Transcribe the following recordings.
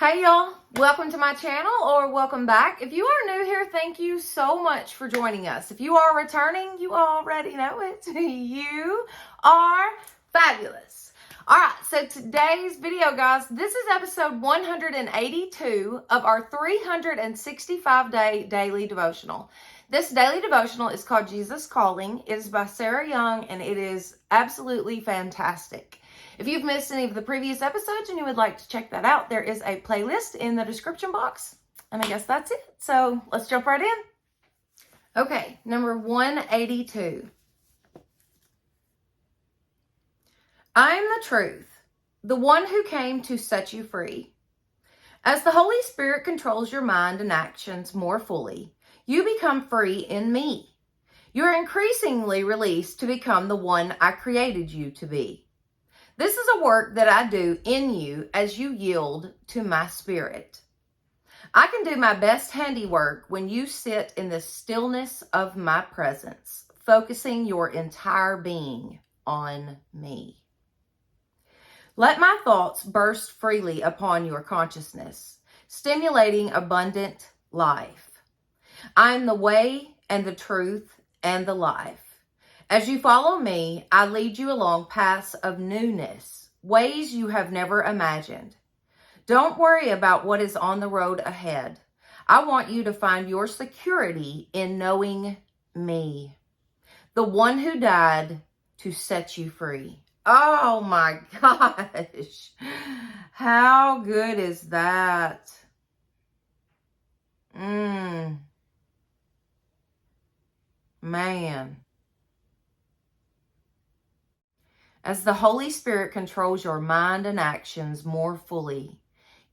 Hey y'all, welcome to my channel or welcome back. If you are new here, thank you so much for joining us. If you are returning, you already know it. You are fabulous. All right, so today's video, guys, this is episode 182 of our 365-day daily devotional. This daily devotional is called Jesus Calling. It is by Sarah Young, and it is absolutely fantastic. If you've missed any of the previous episodes and you would like to check that out, there is a playlist in the description box. And I guess that's it. So let's jump right in. Okay, number 182. I am the truth, the one who came to set you free. As the Holy Spirit controls your mind and actions more fully, you become free in me. You are increasingly released to become the one I created you to be. This is a work that I do in you as you yield to my spirit. I can do my best handiwork when you sit in the stillness of my presence, focusing your entire being on me. Let my thoughts burst freely upon your consciousness, stimulating abundant life. I am the way and the truth and the life. As you follow me, I lead you along paths of newness, ways you have never imagined. Don't worry about what is on the road ahead. I want you to find your security in knowing me, the one who died to set you free. Oh my gosh. How good is that? Man. As the Holy Spirit controls your mind and actions more fully,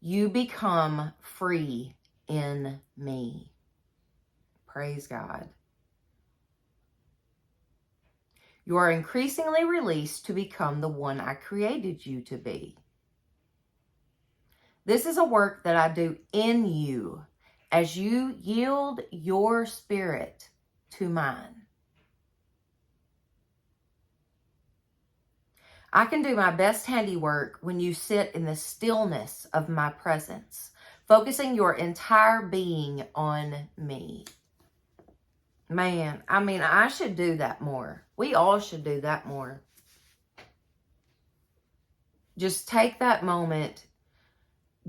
you become free in me. Praise God. You are increasingly released to become the one I created you to be. This is a work that I do in you as you yield your spirit to mine. I can do my best handiwork when you sit in the stillness of my presence, focusing your entire being on me. Man, I should do that more. We all should do that more. Just take that moment,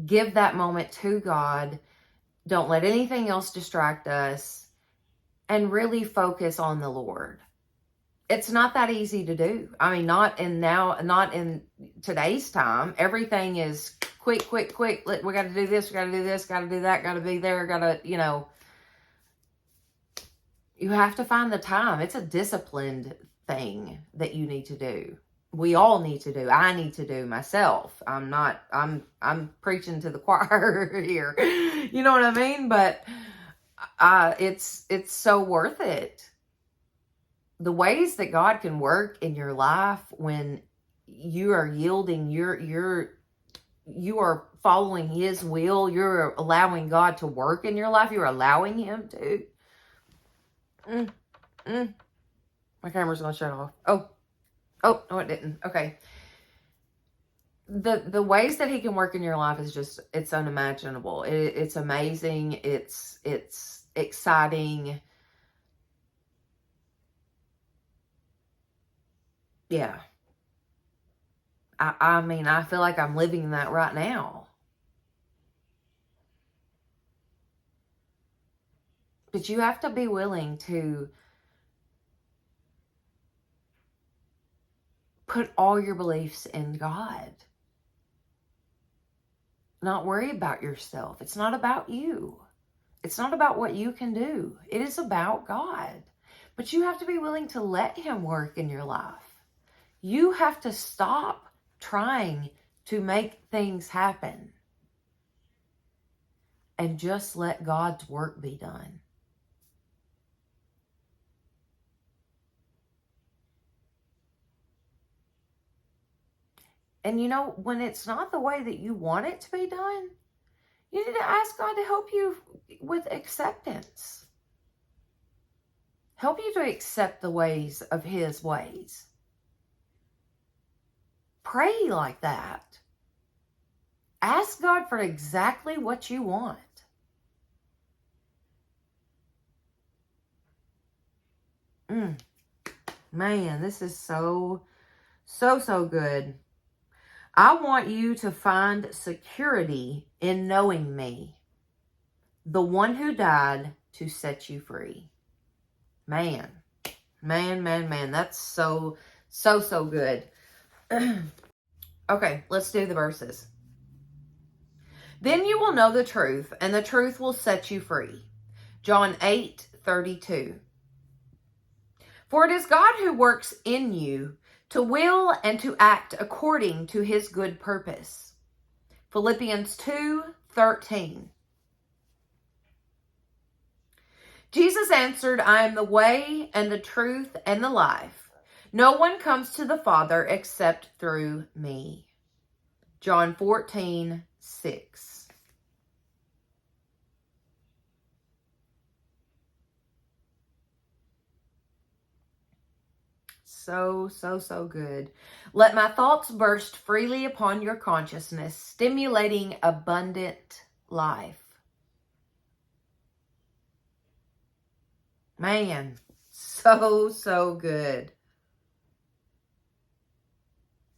give that moment to God. Don't let anything else distract us, and really focus on the Lord. It's not that easy to do. Not in today's time. Everything is quick. We got to do this, we got to do this, got to do that, got to be there, got to, you have to find the time. It's a disciplined thing that you need to do. We all need to do. I need to do myself. I'm preaching to the choir here. You know what I mean? But it's so worth it. The ways that God can work in your life when you are yielding, you are following His will, you're allowing God to work in your life, you're allowing Him to. My camera's gonna shut off. Oh, no it didn't. Okay. The ways that He can work in your life is just, it's unimaginable. It's amazing. It's exciting. Yeah. I feel like I'm living that right now. But you have to be willing to put all your beliefs in God. Not worry about yourself. It's not about you. It's not about what you can do. It is about God. But you have to be willing to let Him work in your life. You have to stop trying to make things happen and just let God's work be done. And when it's not the way that you want it to be done, you need to ask God to help you with acceptance. Help you to accept the ways of His ways. Pray like that. Ask God for exactly what you want. Man, this is so good. I want you to find security in knowing me, the one who died to set you free. Man. That's so good. Okay, let's do the verses. Then you will know the truth, and the truth will set you free. John 8:32. For it is God who works in you to will and to act according to his good purpose. Philippians 2:13. Jesus answered, I am the way and the truth and the life. No one comes to the Father except through me. John 14:6. So good. Let my thoughts burst freely upon your consciousness, stimulating abundant life. Man, so good.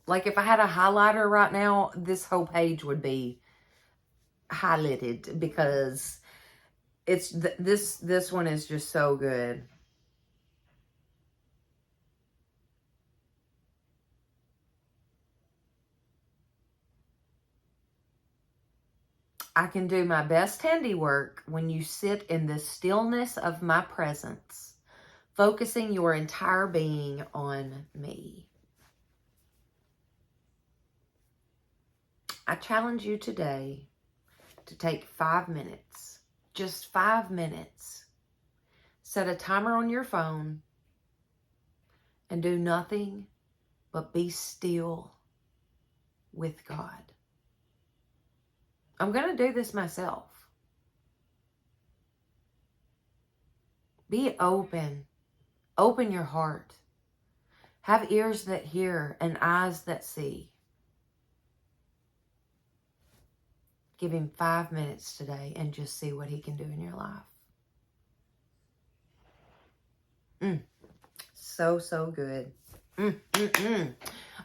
Like if I had a highlighter right now, this whole page would be highlighted because it's this one is just so good. I can do my best handiwork when you sit in the stillness of my presence, focusing your entire being on me. I challenge you today to take 5 minutes, just 5 minutes. Set a timer on your phone and do nothing but be still with God. I'm going to do this myself. Be open. Open your heart. Have ears that hear and eyes that see. Give him 5 minutes today and just see what he can do in your life. So good.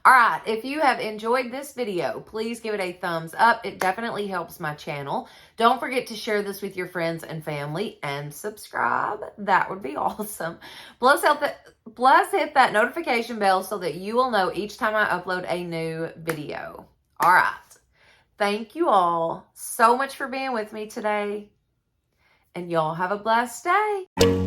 All right, if you have enjoyed this video, please give it a thumbs up. It definitely helps my channel. Don't forget to share this with your friends and family and subscribe. That would be awesome. Plus hit that notification bell so that you will know each time I upload a new video. All right. Thank you all so much for being with me today. And y'all have a blessed day.